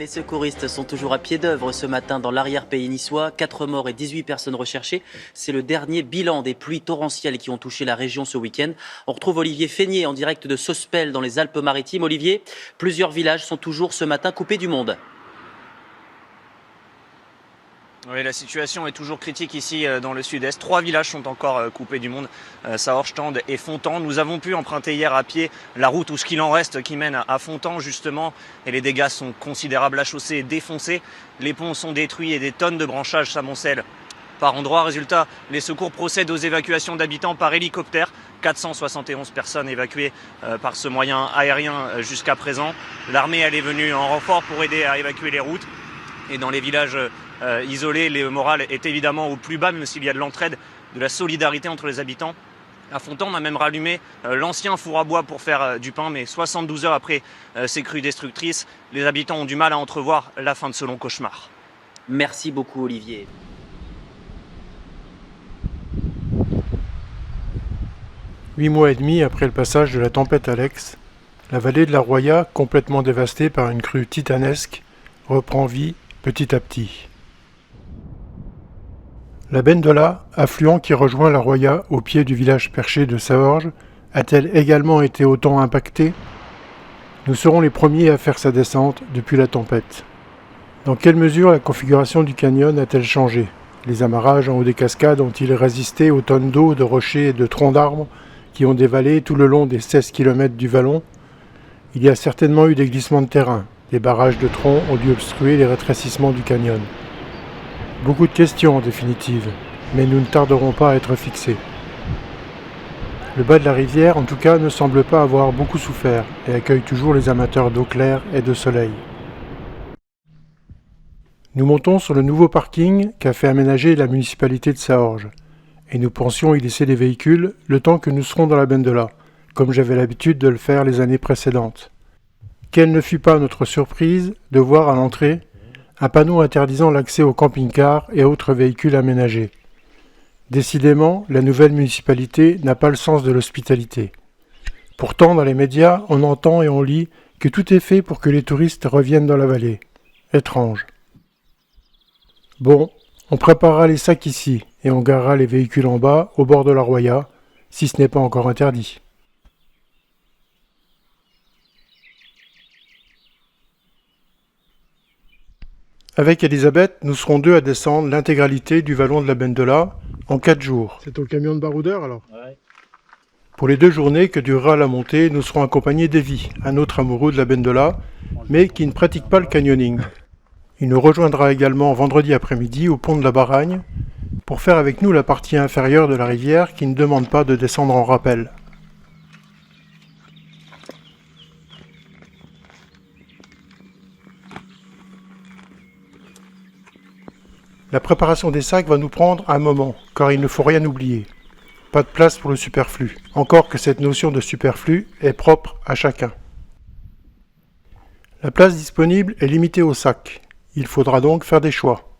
Les secouristes sont toujours à pied d'œuvre ce matin dans l'arrière-pays niçois. 4 morts et 18 personnes recherchées. C'est le dernier bilan des pluies torrentielles qui ont touché la région ce week-end. On retrouve Olivier Feignier en direct de Sospel dans les Alpes-Maritimes. Olivier, plusieurs villages sont toujours ce matin coupés du monde. Oui, la situation est toujours critique ici dans le sud-est. 3 villages sont encore coupés du monde, Saorge-Tende et Fontan. Nous avons pu emprunter hier à pied la route ou ce qu'il en reste qui mène à Fontan justement. Et les dégâts sont considérables, la chaussée est défoncée. Les ponts sont détruits et des tonnes de branchages s'amoncellent par endroits. Résultat, les secours procèdent aux évacuations d'habitants par hélicoptère. 471 personnes évacuées par ce moyen aérien jusqu'à présent. L'armée elle est venue en renfort pour aider à évacuer les routes. Et dans les villages isolés, le moral est évidemment au plus bas, même s'il y a de l'entraide, de la solidarité entre les habitants. À Fontan, on a même rallumé l'ancien four à bois pour faire du pain, mais 72 heures après ces crues destructrices, les habitants ont du mal à entrevoir la fin de ce long cauchemar. Merci beaucoup Olivier. Huit mois et demi après le passage de la tempête Alex, la vallée de la Roya, complètement dévastée par une crue titanesque, reprend vie petit à petit. La Bendola, affluent qui rejoint la Roya au pied du village perché de Saorge, a-t-elle également été autant impactée ? Nous serons les premiers à faire sa descente depuis la tempête. Dans quelle mesure la configuration du canyon a-t-elle changé ? Les amarrages en haut des cascades ont-ils résisté aux tonnes d'eau, de rochers et de troncs d'arbres qui ont dévalé tout le long des 16 km du vallon ? Il y a certainement eu des glissements de terrain. Des barrages de troncs ont dû obstruer les rétrécissements du canyon. Beaucoup de questions en définitive, mais nous ne tarderons pas à être fixés. Le bas de la rivière, en tout cas, ne semble pas avoir beaucoup souffert et accueille toujours les amateurs d'eau claire et de soleil. Nous montons sur le nouveau parking qu'a fait aménager la municipalité de Saorge, et nous pensions y laisser les véhicules le temps que nous serons dans la Bendola, comme j'avais l'habitude de le faire les années précédentes. Quelle ne fut pas notre surprise de voir à l'entrée un panneau interdisant l'accès aux camping-cars et autres véhicules aménagés. Décidément, la nouvelle municipalité n'a pas le sens de l'hospitalité. Pourtant, dans les médias, on entend et on lit que tout est fait pour que les touristes reviennent dans la vallée. Étrange. Bon, on préparera les sacs ici et on garera les véhicules en bas, au bord de la Roya, si ce n'est pas encore interdit. Avec Elisabeth, nous serons 2 à descendre l'intégralité du vallon de la Bendola en 4 jours. C'est au camion de baroudeur alors ? Ouais. Pour les 2 journées que durera la montée, nous serons accompagnés d'Evie, un autre amoureux de la Bendola, mais qui ne pratique pas le canyoning. Il nous rejoindra également vendredi après-midi au pont de la Baragne pour faire avec nous la partie inférieure de la rivière qui ne demande pas de descendre en rappel. La préparation des sacs va nous prendre un moment, car il ne faut rien oublier. Pas de place pour le superflu, encore que cette notion de superflu est propre à chacun. La place disponible est limitée aux sacs. Il faudra donc faire des choix.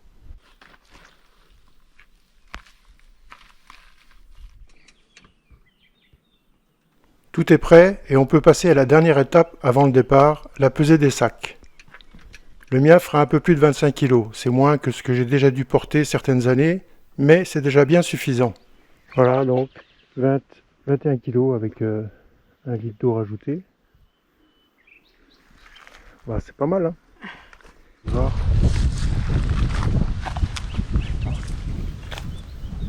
Tout est prêt et on peut passer à la dernière étape avant le départ, la pesée des sacs. Le mien fera un peu plus de 25 kg, c'est moins que ce que j'ai déjà dû porter certaines années, mais c'est déjà bien suffisant. Voilà donc 21 kg avec 1 litre d'eau rajouté. Bah, c'est pas mal, hein. Voilà.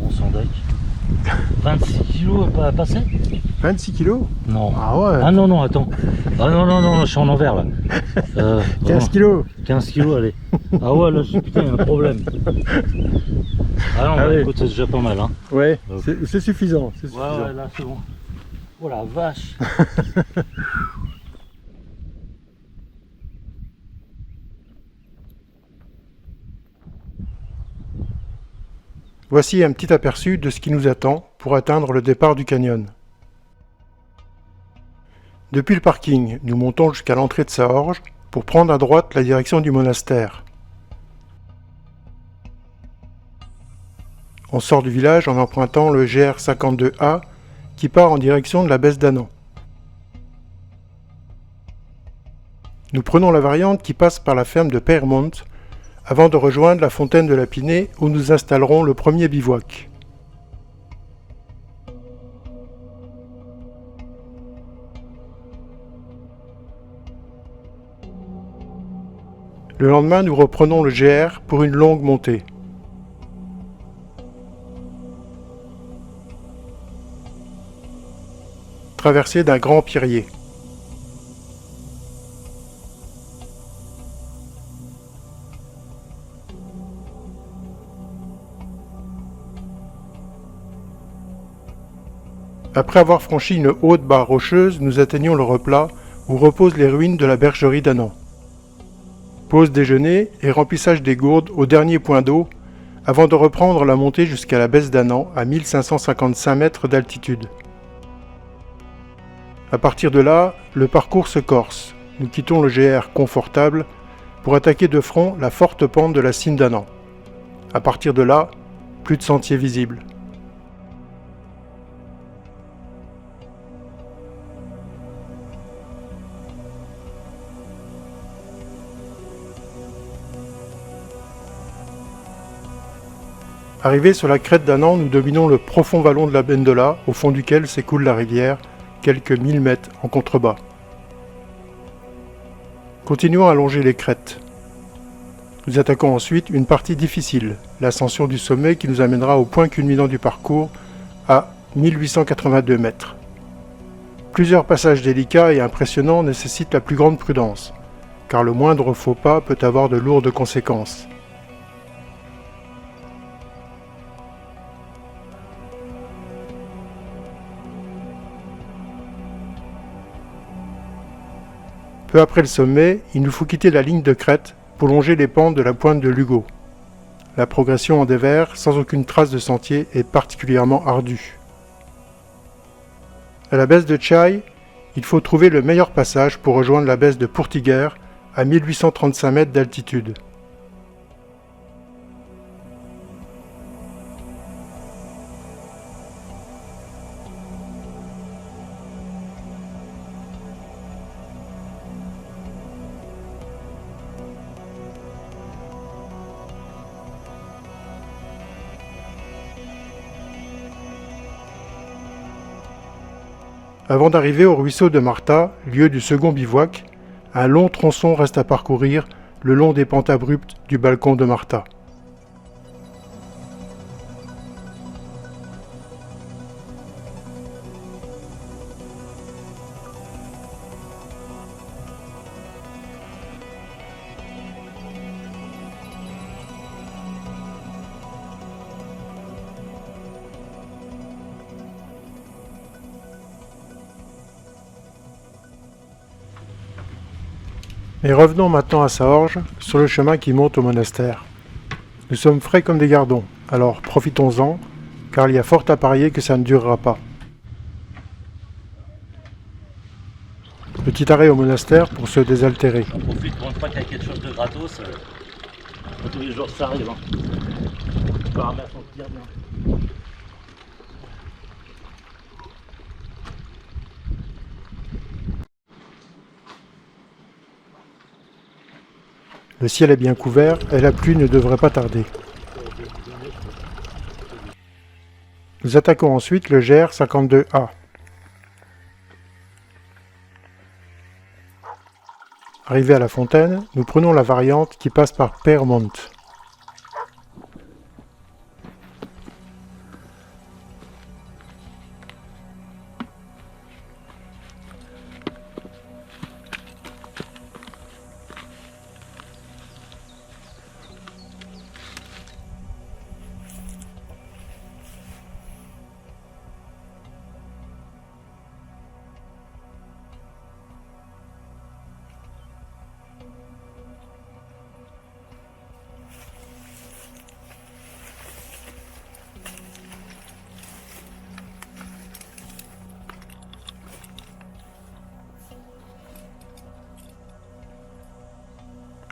On s'en deck. 26 kilos pas passé ? 26 kg ? Non. Ah ouais. Ah non, attends. Ah non, je suis en envers là. 15 kg. 15 kilos, allez. Ah ouais, là, putain, il y a un problème. Ah non, bah, écoute, c'est déjà pas mal, hein. Ouais, Donc. c'est suffisant. Ouais, là, c'est bon. Oh la vache. Voici un petit aperçu de ce qui nous attend pour atteindre le départ du canyon. Depuis le parking, nous montons jusqu'à l'entrée de Saorge pour prendre à droite la direction du monastère. On sort du village en empruntant le GR52A qui part en direction de la baisse d'Annan. Nous prenons la variante qui passe par la ferme de Peyrmont avant de rejoindre la fontaine de la Pinée où nous installerons le premier bivouac. Le lendemain, nous reprenons le GR pour une longue montée. Traversée d'un grand pierrier. Après avoir franchi une haute barre rocheuse, nous atteignons le replat où reposent les ruines de la bergerie d'Annan. Pause déjeuner et remplissage des gourdes au dernier point d'eau avant de reprendre la montée jusqu'à la baisse d'Annan à 1555 mètres d'altitude. À partir de là, le parcours se corse. Nous quittons le GR confortable pour attaquer de front la forte pente de la cime d'Annan. À partir de là, plus de sentiers visibles. Arrivés sur la crête d'Annan, nous dominons le profond vallon de la Bendola, au fond duquel s'écoule la rivière, quelques 1000 mètres en contrebas. Continuons à longer les crêtes. Nous attaquons ensuite une partie difficile, l'ascension du sommet qui nous amènera au point culminant du parcours à 1882 mètres. Plusieurs passages délicats et impressionnants nécessitent la plus grande prudence, car le moindre faux pas peut avoir de lourdes conséquences. Peu après le sommet, il nous faut quitter la ligne de crête pour longer les pentes de la pointe de Lugo. La progression en dévers, sans aucune trace de sentier, est particulièrement ardue. À la baisse de Chai, il faut trouver le meilleur passage pour rejoindre la baisse de Pourtiguer à 1835 mètres d'altitude. Avant d'arriver au ruisseau de Marta, lieu du second bivouac, un long tronçon reste à parcourir le long des pentes abruptes du balcon de Marta. Et revenons maintenant à Saorge, sur le chemin qui monte au monastère. Nous sommes frais comme des gardons, alors profitons-en, car il y a fort à parier que ça ne durera pas. Petit arrêt au monastère pour se désaltérer. J'en profite pour une fois qu'il y a quelque chose de gratos. Pas tous les jours ça arrive. On peut remettre son tir bien. Le ciel est bien couvert et la pluie ne devrait pas tarder. Nous attaquons ensuite le GR 52A. Arrivé à la fontaine, nous prenons la variante qui passe par Peyrmont.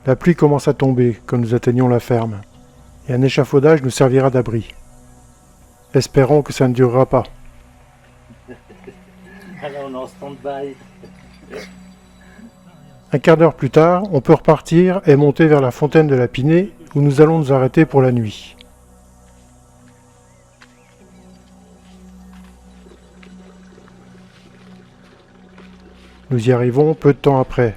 La pluie commence à tomber quand nous atteignons la ferme, et un échafaudage nous servira d'abri. Espérons que ça ne durera pas. Ah là on est en stand-by. Un quart d'heure plus tard, on peut repartir et monter vers la fontaine de la Pinée où nous allons nous arrêter pour la nuit. Nous y arrivons peu de temps après.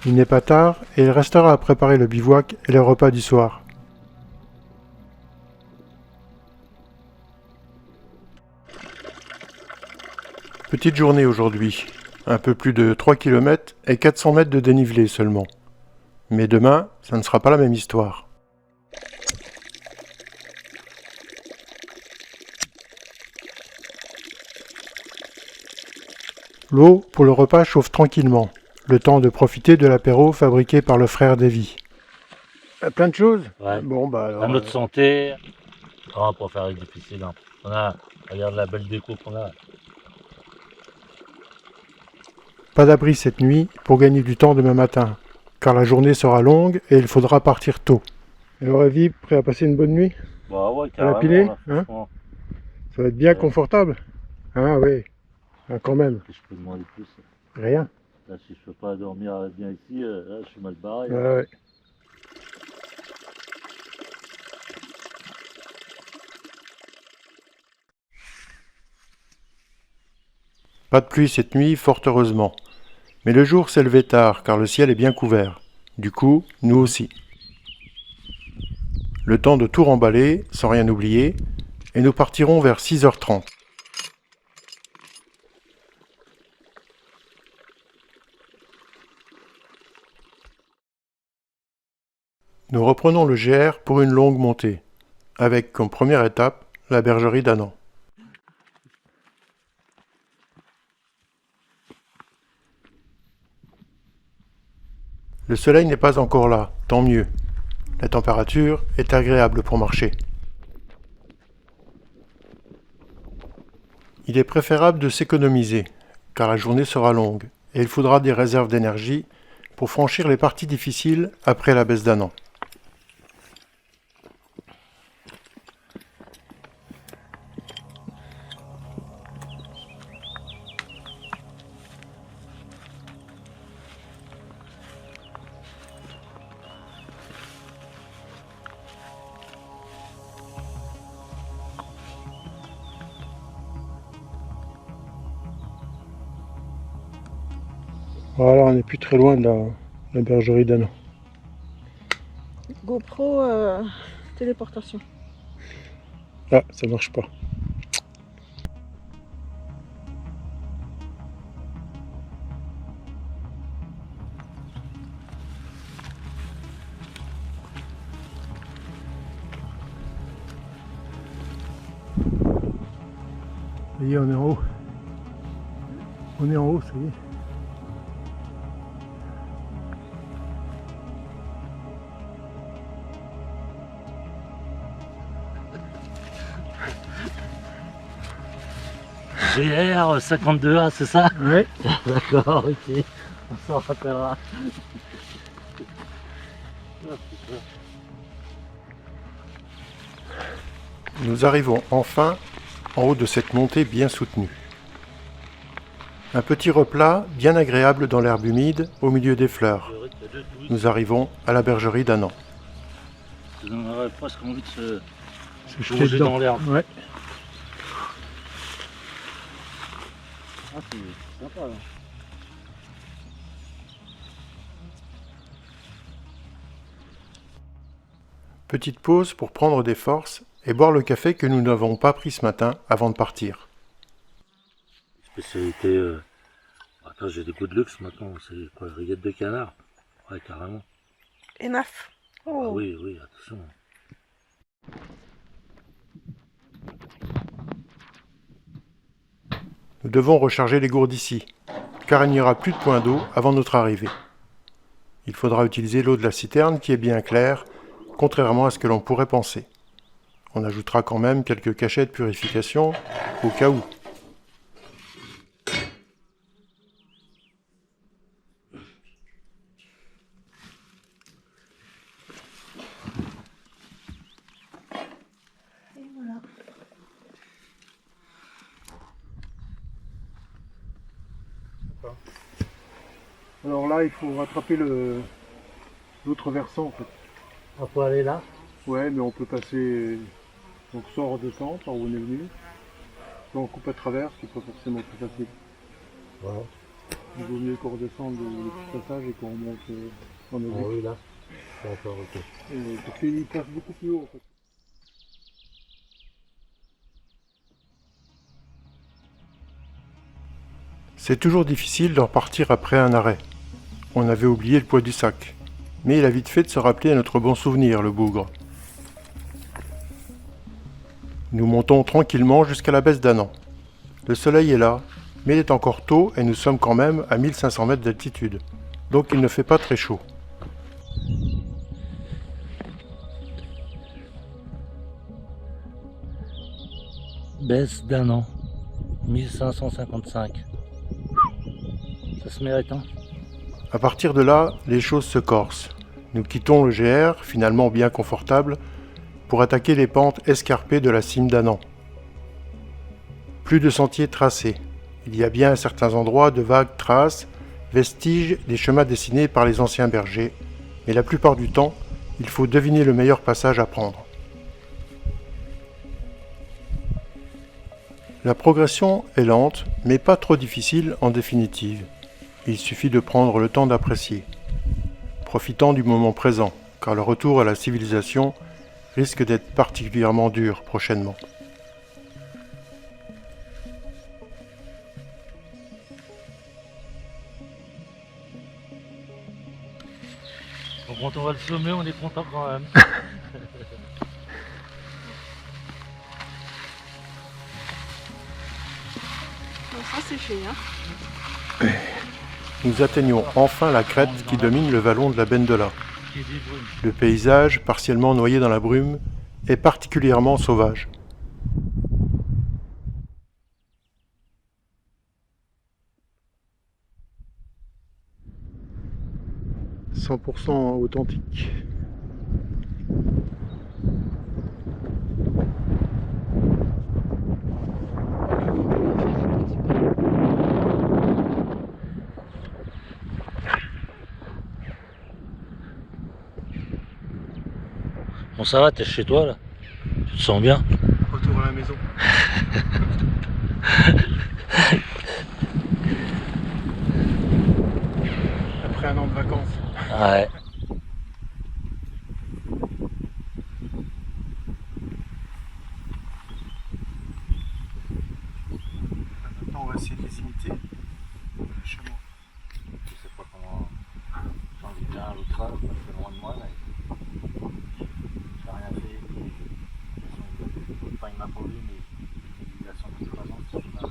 Il n'est pas tard et il restera à préparer le bivouac et les repas du soir. Petite journée aujourd'hui. Un peu plus de 3 km et 400 mètres de dénivelé seulement. Mais demain, ça ne sera pas la même histoire. L'eau pour le repas chauffe tranquillement, le temps de profiter de l'apéro fabriqué par le frère Davy. Plein de choses. Ouais. Bon, bah alors, À notre santé, on va pas faire avec difficile. Hein. Regarde la belle déco qu'on a. pas d'abri cette nuit pour gagner du temps demain matin, car la journée sera longue et il faudra partir tôt. Alors Evie, prêt à passer une bonne nuit? Bah ouais, À la carrément. Pinée, Là, hein? franchement. Ça va être bien Ouais. confortable. Ah oui, ah, quand même, Qu'est-ce que je peux demander de plus? rien. Là, si je peux pas dormir bien ici, là, je suis mal barré. Ouais, ouais. Pas de pluie cette nuit, fort heureusement. Mais le jour s'est levé tard, car le ciel est bien couvert. Du coup, nous aussi. Le temps de tout remballer, sans rien oublier, et nous partirons vers 6h30. Nous reprenons le GR pour une longue montée, avec comme première étape la bergerie d'Annan. Le soleil n'est pas encore là, tant mieux. La température est agréable pour marcher. Il est préférable de s'économiser, car la journée sera longue, et il faudra des réserves d'énergie pour franchir les parties difficiles après la baisse d'Annan. Voilà, on n'est plus très loin de la bergerie d'Annan. GoPro téléportation. Ah, ça marche pas. Ça y est, on est en haut. On est en haut, ça y est. GR 52A, c'est ça? Ouais. D'accord, ok. On s'en rappellera. Nous arrivons enfin en haut de cette montée bien soutenue. Un petit replat bien agréable dans l'herbe humide au milieu des fleurs. Nous arrivons à la bergerie d'Annan. On aurait presque envie de se C'est plonger dans l'herbe. Ouais. Ah, c'est sympa là. Petite pause pour prendre des forces et boire le café que nous n'avons pas pris ce matin avant de partir. Spécialité. Attends, j'ai des coups de luxe maintenant. C'est quoi, rillettes de canard? Ouais, carrément. Enough. Oh. Ah oui, oui, attention. Nous devons recharger les gourdes ici, car il n'y aura plus de point d'eau avant notre arrivée. Il faudra utiliser l'eau de la citerne qui est bien claire, contrairement à ce que l'on pourrait penser. On ajoutera quand même quelques cachets de purification au cas où. Et voilà. Alors là, il faut rattraper l'autre versant en fait. On peut aller là? Ouais, mais on peut passer, donc soit on redescend par où on est venu, soit on coupe à travers, c'est pas forcément plus facile. Ouais. Il vaut mieux qu'on redescende le petit passage et qu'on monte en Ah Auvergne. oui, là. D'accord, ok. Parce qu'il passe beaucoup plus haut en fait. C'est toujours difficile de repartir après un arrêt. On avait oublié le poids du sac. Mais il a vite fait de se rappeler à notre bon souvenir, le bougre. Nous montons tranquillement jusqu'à la baisse d'Annan. Le soleil est là, mais il est encore tôt et nous sommes quand même à 1500 mètres d'altitude. Donc il ne fait pas très chaud. Baisse d'Annan. 1555. Ça se mérite, hein? À partir de là, les choses se corsent. Nous quittons le GR, finalement bien confortable, pour attaquer les pentes escarpées de la cime d'Annan. Plus de sentiers tracés. Il y a bien à certains endroits de vagues traces, vestiges des chemins dessinés par les anciens bergers, mais la plupart du temps, il faut deviner le meilleur passage à prendre. La progression est lente, mais pas trop difficile en définitive. Il suffit de prendre le temps d'apprécier, profitant du moment présent, car le retour à la civilisation risque d'être particulièrement dur prochainement. Donc quand on va le sommet, on est content quand même. Donc ça c'est fait, hein. Nous atteignons enfin la crête qui domine le vallon de la Bendola. Le paysage, partiellement noyé dans la brume, est particulièrement sauvage. « 100% authentique. » Bon, ça va, t'es chez toi là? Tu te sens bien? Retour à la maison. Après un an de vacances. Ouais. Maintenant, on va essayer de les imiter. Je sais pas comment. J'ai envie de dire à l'autre âge, parce que loin de moi là. J'ai rien fait. Enfin, il m'a pas vu, mais il a 103 ans, c'est pas.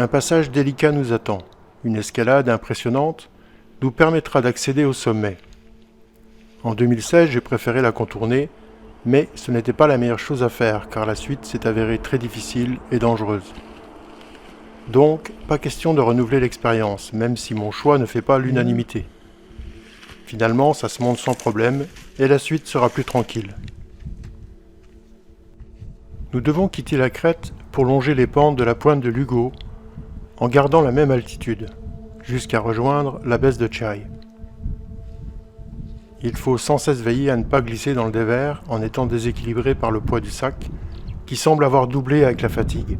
Un passage délicat nous attend. Une escalade impressionnante nous permettra d'accéder au sommet. En 2016, j'ai préféré la contourner, mais ce n'était pas la meilleure chose à faire car la suite s'est avérée très difficile et dangereuse. Donc, pas question de renouveler l'expérience, même si mon choix ne fait pas l'unanimité. Finalement, ça se monte sans problème et la suite sera plus tranquille. Nous devons quitter la crête pour longer les pentes de la pointe de Lugo en gardant la même altitude, jusqu'à rejoindre la baisse de Chai. Il faut sans cesse veiller à ne pas glisser dans le dévers en étant déséquilibré par le poids du sac, qui semble avoir doublé avec la fatigue.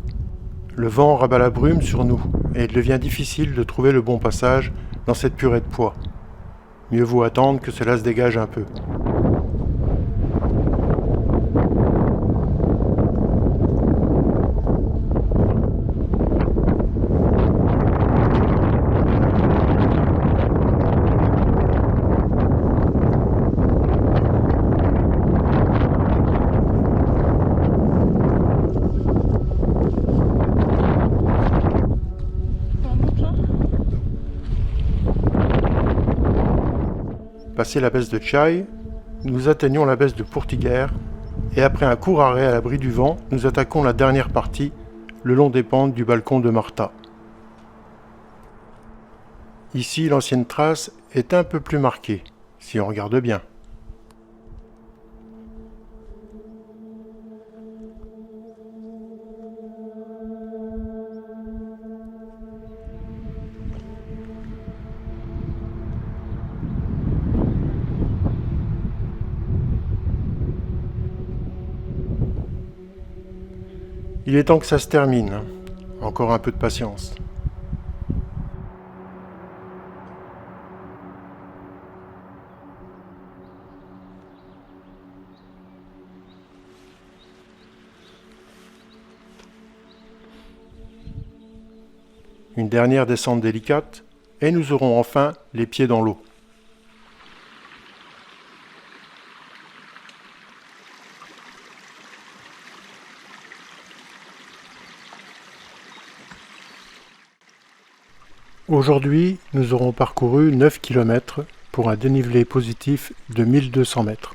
Le vent rabat la brume sur nous, et il devient difficile de trouver le bon passage dans cette purée de poids. Mieux vaut attendre que cela se dégage un peu. Passé la baisse de Chai, nous atteignons la baisse de Pourtiguère et après un court arrêt à l'abri du vent, nous attaquons la dernière partie le long des pentes du balcon de Marta. Ici, l'ancienne trace est un peu plus marquée, si on regarde bien. Il est temps que ça se termine. Encore un peu de patience. Une dernière descente délicate et nous aurons enfin les pieds dans l'eau. Aujourd'hui, nous aurons parcouru 9 km pour un dénivelé positif de 1200 mètres.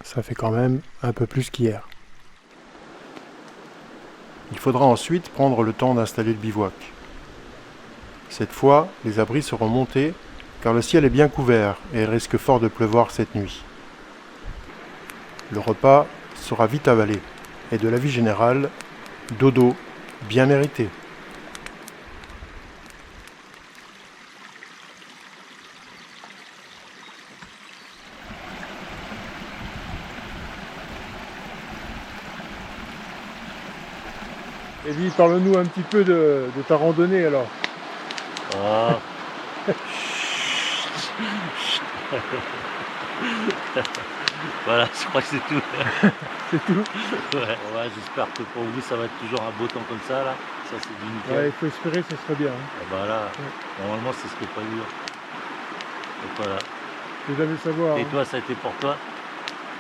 Ça fait quand même un peu plus qu'hier. Il faudra ensuite prendre le temps d'installer le bivouac. Cette fois, les abris seront montés car le ciel est bien couvert et il risque fort de pleuvoir cette nuit. Le repas sera vite avalé et de l'avis général, dodo bien mérité. Et dis, parle-nous un petit peu de ta randonnée alors. Ah. Voilà, je crois que c'est tout. C'est tout? Ouais, j'espère que pour vous ça va être toujours un beau temps comme ça là. Ça c'est du nickel. Ouais, il faut espérer que ce serait bien. Hein. Et bah là, normalement c'est ce qui est prévu. Donc voilà. Faut jamais savoir. Et hein. toi, ça a été pour toi?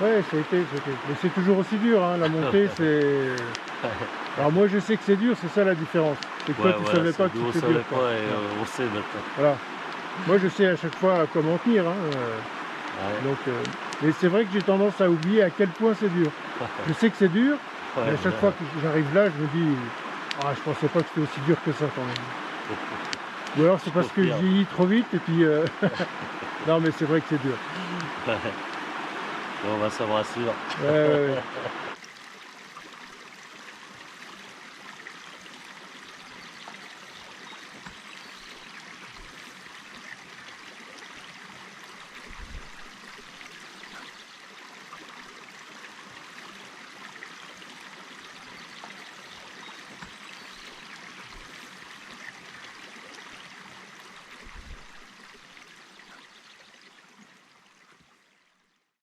Ouais, ça a été. Mais c'est toujours aussi dur, hein, la montée, c'est... Alors moi je sais que c'est dur, c'est ça la différence. C'est que toi tu savais pas que on c'était savait dur. pas quoi. et on sait maintenant. Voilà. Moi je sais à chaque fois comment tenir. Hein, Ouais. donc, mais c'est vrai que j'ai tendance à oublier à quel point c'est dur. Je sais que c'est dur, Ouais, mais à chaque fois que j'arrive là, je me dis ah, je pensais pas que c'était aussi dur que ça quand même. Ou alors c'est parce que je vieillis trop vite et puis non mais c'est vrai que c'est dur. Bon, on va savoir sûr. Ouais.